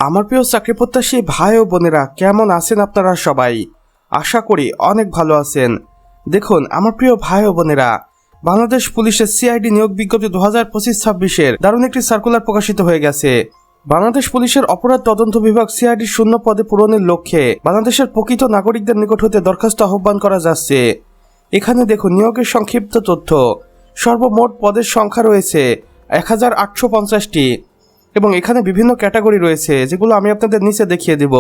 আমার প্রিয় চাকরি প্রত্যাশী ভাই ও বোনেরা, কেমন আছেন আপনারা সবাই? আশা করি অনেক ভালো আছেন। দেখুন আমার প্রিয় ভাই ও বোনেরা, বাংলাদেশ পুলিশের সিআইডি নিয়োগ বিজ্ঞপ্তি 2025-26-এর দারুণ একটি সার্কুলার প্রকাশিত হয়ে গেছে। বাংলাদেশ পুলিশের অপরাধ তদন্ত বিভাগ সিআইডি শূন্য পদে পূরণের লক্ষ্যে বাংলাদেশের প্রকৃত নাগরিকদের নিকট হতে দরখাস্ত আহ্বান করা যাচ্ছে। এখানে দেখুন নিয়োগের সংক্ষিপ্ত তথ্য। সর্বমোট পদের সংখ্যা রয়েছে 1850টি এবং এখানে বিভিন্ন ক্যাটাগরি রয়েছে, যেগুলো আমি আপনাদের নিচে দেখিয়ে দেব।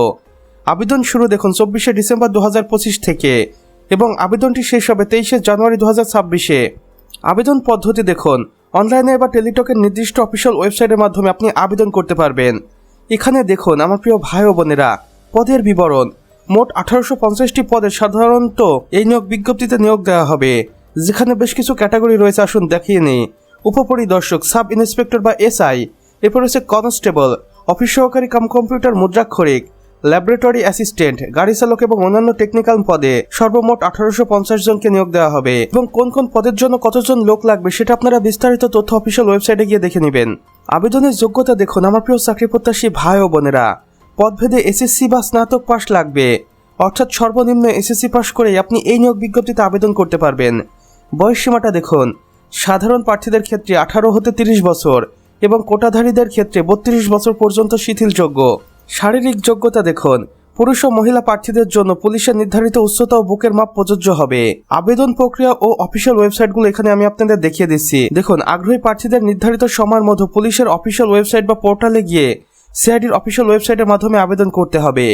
আবেদন শুরু দেখুন 24শে ডিসেম্বর 2025 থেকে এবং আবেদনটি শেষ হবে 23শে জানুয়ারি 2026-এ। আবেদন পদ্ধতি দেখুন, অনলাইনে বা টেলিটকের নির্দিষ্ট অফিসিয়াল ওয়েবসাইটের মাধ্যমে আপনি আবেদন করতে পারবেন। এখানে দেখুন আমার প্রিয় ভাই ও বোনেরা, পদের বিবরণ। মোট 1850টি পদে সাধারণত এই নিয়োগ বিজ্ঞপ্তিতে নিয়োগ দেওয়া হবে, যেখানে বেশ কিছু ক্যাটাগরি রয়েছে। আসুন দেখিয়ে নিই। উপপরিদর্শক, সাব ইন্সপেক্টর বা এসআই, এরপর রয়েছে কনস্টেবল, অফিস সহকারী কাম কম্পিউটার মুদ্রাক্ষরিক, ল্যাবরেটরি অ্যাসিস্ট্যান্ট, গাড়ি চালক এবং অন্যান্য টেকনিক্যাল পদে সর্বমোট 1850 জনকে নিয়োগ দেওয়া হবে। এবং কোন কোন পদের জন্য কতজন লোক লাগবে সেটা আপনারা বিস্তারিত তথ্য অফিসিয়াল ওয়েবসাইটে গিয়ে দেখে নেবেন। আবেদনের যোগ্যতা দেখুন আমার প্রিয় চাকরি প্রত্যাশী ভাই ও বোনেরা, পদভেদে এসএসসি বা স্নাতক পাস লাগবে, অর্থাৎ সর্বনিম্ন এসএসসি পাস করেই আপনি এই নিয়োগ বিজ্ঞপ্তিতে আবেদন করতে পারবেন। বয়স সীমাটা দেখুন, সাধারণ প্রার্থীদের ক্ষেত্রে 18 হতে 30 বছর এবং কোটাধারীদের ক্ষেত্রে 32 বছর পর্যন্ত শিথিলযোগ্য। শারীরিক যোগ্যতা দেখুন, পুরুষ ও মহিলা প্রার্থীদের জন্য পুলিশের নির্ধারিত উচ্চতা ও বুকের মাপ প্রযোজ্য হবে। আবেদন প্রক্রিয়া ও অফিসিয়াল ওয়েবসাইটগুলো এখানে আমি আপনাদের দেখিয়ে দিচ্ছি। দেখুন, আগ্রহী প্রার্থীদের নির্ধারিত সময়ের মধ্যে পুলিশের অফিসিয়াল ওয়েবসাইট বা পোর্টালে গিয়ে সিআইডির অফিসিয়াল ওয়েবসাইটের মাধ্যমে আবেদন করতে হবে।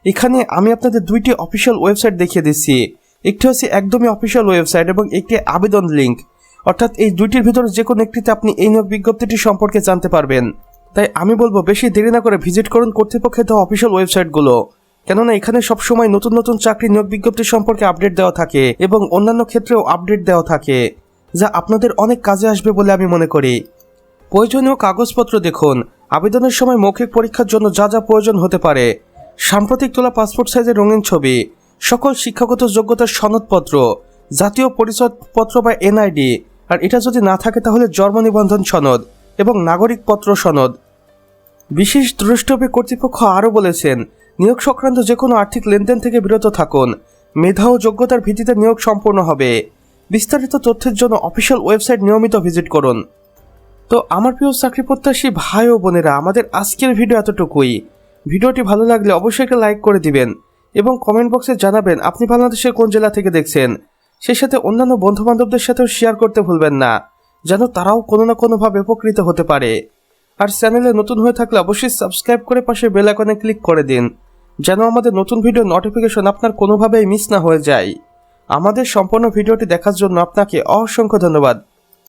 এখানে আমি আপনাদের দুইটি অফিসিয়াল ওয়েবসাইট দেখিয়ে দিচ্ছি। একটি হচ্ছে একদমই অফিসিয়াল ওয়েবসাইট এবং একটি আবেদন লিঙ্ক, অর্থাৎ এই দুইটির ভিতরে যে কোনো একটিতে আপনি এই নিয়োগ বিজ্ঞপ্তিটি সম্পর্কে জানতে পারবেন। তাই আমি বলবো বেশি দেরি না করে ভিজিট করুন কর্তৃপক্ষের দেওয়া অফিসিয়াল ওয়েবসাইটগুলো, কেননা এখানে সবসময় নতুন নতুন চাকরি নিয়োগ বিজ্ঞপ্তি সম্পর্কে আপডেট দেওয়া থাকে এবং অন্যান্য ক্ষেত্রেও আপডেট দেওয়া থাকে, যা আপনাদের অনেক কাজে আসবে বলে আমি মনে করি। প্রয়োজনীয় কাগজপত্র দেখুন, আবেদনের সময় মৌখিক পরীক্ষার জন্য যা যা প্রয়োজন হতে পারে: সাম্প্রতিক তোলা পাসপোর্ট সাইজের রঙিন ছবি, সকল শিক্ষাগত যোগ্যতার সনদপত্র, জাতীয় পরিচয়পত্র বা এনআইডি, আর এটা যদি না থাকে তাহলে জন্ম নিবন্ধন সনদ এবং নাগরিকপত্র সনদ। বিশেষ দ্রষ্টব্য কর্তৃপক্ষ আরও বলেছেন, নিয়োগ সংক্রান্ত যে কোনো আর্থিক লেনদেন থেকে বিরত থাকুন। মেধা ও যোগ্যতার ভিত্তিতে নিয়োগ সম্পূর্ণ হবে। বিস্তারিত তথ্যের জন্য অফিসিয়াল ওয়েবসাইট নিয়মিত ভিজিট করুন। তো আমার প্রিয় চাকরি প্রত্যাশী ভাই ও বোনেরা, আমাদের আজকের ভিডিও এতটুকুই। ভিডিওটি ভালো লাগলে অবশ্যই একটা লাইক করে দিবেন এবং কমেন্ট বক্সে জানাবেন আপনি বাংলাদেশের কোন জেলা থেকে দেখছেন। সেই সাথে অন্যান্য বন্ধু বান্ধবদের সাথেও শেয়ার করতে ভুলবেন না, যেন তারাও কোনো না কোনোভাবে উপকৃত হতে পারে। আর চ্যানেলে নতুন হয়ে থাকলে অবশ্যই সাবস্ক্রাইব করে পাশে বেল আইকনে ক্লিক করে দিন, যেন আমাদের নতুন ভিডিও নোটিফিকেশন আপনার কোনোভাবেই মিস না হয়ে যায়। আমাদের সম্পূর্ণ ভিডিওটি দেখার জন্য আপনাকে অসংখ্য ধন্যবাদ।